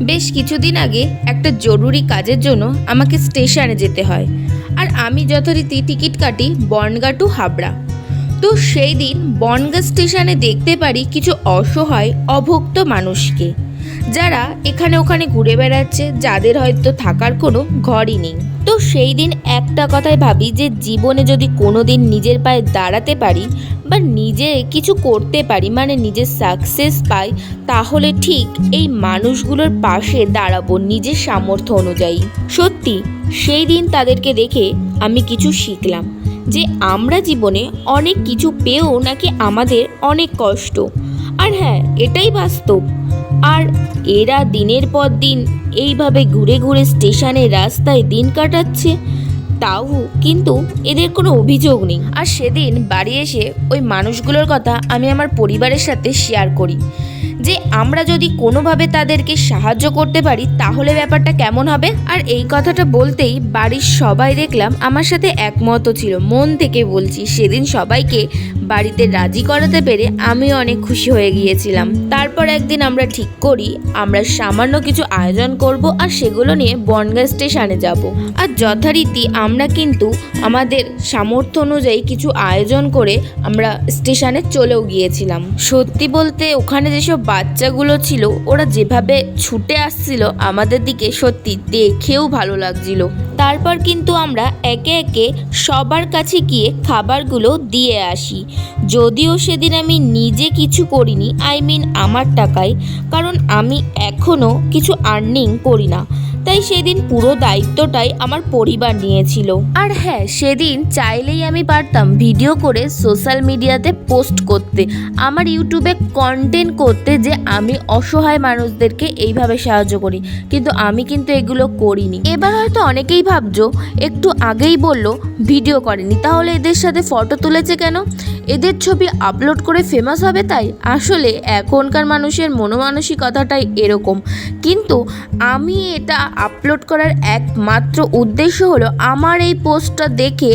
বেশ কিছুদিন আগে একটা জরুরি কাজের জন্য আমাকে স্টেশনে যেতে হয়, আর আমি যথারীতি টিকিট কাটি বনগাঁ টু হাবড়া। তো সেই দিন বনগাঁ স্টেশনে দেখতে পারি কিছু অসহায় অভুক্ত মানুষকে, যারা এখানে ওখানে ঘুরে বেড়াচ্ছে, যাদের হয়তো থাকার কোনো ঘরই নেই। তো সেই দিন একটা কথাই ভাবি যে জীবনে যদি কোনো দিন নিজের পায়ে দাঁড়াতে পারি বা নিজে কিছু করতে পারি, মানে নিজের সাকসেস পাই, তাহলে ঠিক এই মানুষগুলোর পাশে দাঁড়াবো নিজের সামর্থ্য অনুযায়ী। সত্যি সেই দিন তাদেরকে দেখে আমি কিছু শিখলাম যে আমরা জীবনে অনেক কিছু পেয়েও নাকি আমাদের অনেক কষ্ট। আর হ্যাঁ, এটাই বাস্তব। আর এরা দিনের পর দিন এইভাবে ঘুরে ঘুরে স্টেশনের রাস্তায় দিন কাটাচ্ছে, তাও কিন্তু এদের কোনো অভিযোগ নেই। আর সেদিন বাড়ি এসে ওই মানুষগুলোর কথা আমি আমার পরিবারের সাথে শেয়ার করি যে আমরা যদি কোনোভাবে তাদেরকে সাহায্য করতে পারি তাহলে ব্যাপারটা কেমন হবে। আর এই কথাটা বলতেই বাড়ির সবাই দেখলাম আমার সাথে একমতও ছিল। মন থেকে বলছি, সেদিন সবাইকে বাড়িতে রাজি করাতে পেরে আমিও অনেক খুশি হয়ে গিয়েছিলাম। তারপর একদিন আমরা ঠিক করি আমরা সামান্য কিছু আয়োজন করব আর সেগুলো নিয়ে বনগাঁ স্টেশনে যাব। আর যথারীতি আমরা কিন্তু আমাদের সামর্থ্য অনুযায়ী কিছু আয়োজন করে আমরা স্টেশনে চলেও গিয়েছিলাম। সত্যি বলতে ওখানে যেসব বাচ্চাগুলো ছিল, ওরা যেভাবে ছুটে আসছিল আমাদের দিকে, সত্যি দেখেও ভালো লাগছিল। তারপর কিন্তু আমরা একে একে সবার কাছে গিয়ে খাবারগুলো দিয়ে আসি। যদিও সেদিন আমি নিজে কিছু করিনি, আমার টাকায়, কারণ আমি এখনও কিছু আর্নিং করি না, তাই সেদিন পুরো দায়িত্বটাই আমার পরিবার নিয়েছিল। আর হ্যাঁ, সেদিন চাইলেই আমি পারতাম ভিডিও করে সোশ্যাল মিডিয়াতে পোস্ট করতে, আমার ইউটিউবে কন্টেন্ট করতে যে আমি অসহায় মানুষদেরকে এইভাবে সাহায্য করি, কিন্তু আমি কিন্তু এগুলো করিনি। এবার হয়তো অনেকেই ভাবছো একটু আগেই বলল ভিডিও করেনি, তাহলে এদের সাথে ফটো তুলেছে কেন? এদের ছবি আপলোড করে ফেমাস হবে তাই? আসলে এখনকার মানুষের মনোমানসিকতাটাই এরকম। কিন্তু আমি এটা আপলোড করার একমাত্র উদ্দেশ্য হলো আমার এই পোস্টটা দেখে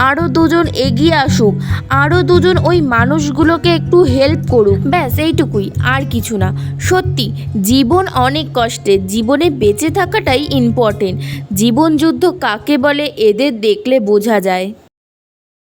আরও দুজন এগিয়ে আসুক, আরও দুজন ওই মানুষগুলোকে একটু হেল্প করুক, ব্যাস এইটুকুই, আর কিছু না। সত্যি জীবন অনেক কষ্টের, জীবনে বেঁচে থাকাটাই ইম্পর্টেন্ট। জীবন যুদ্ধ কাকে বলে এদের দেখলে বোঝা যায়।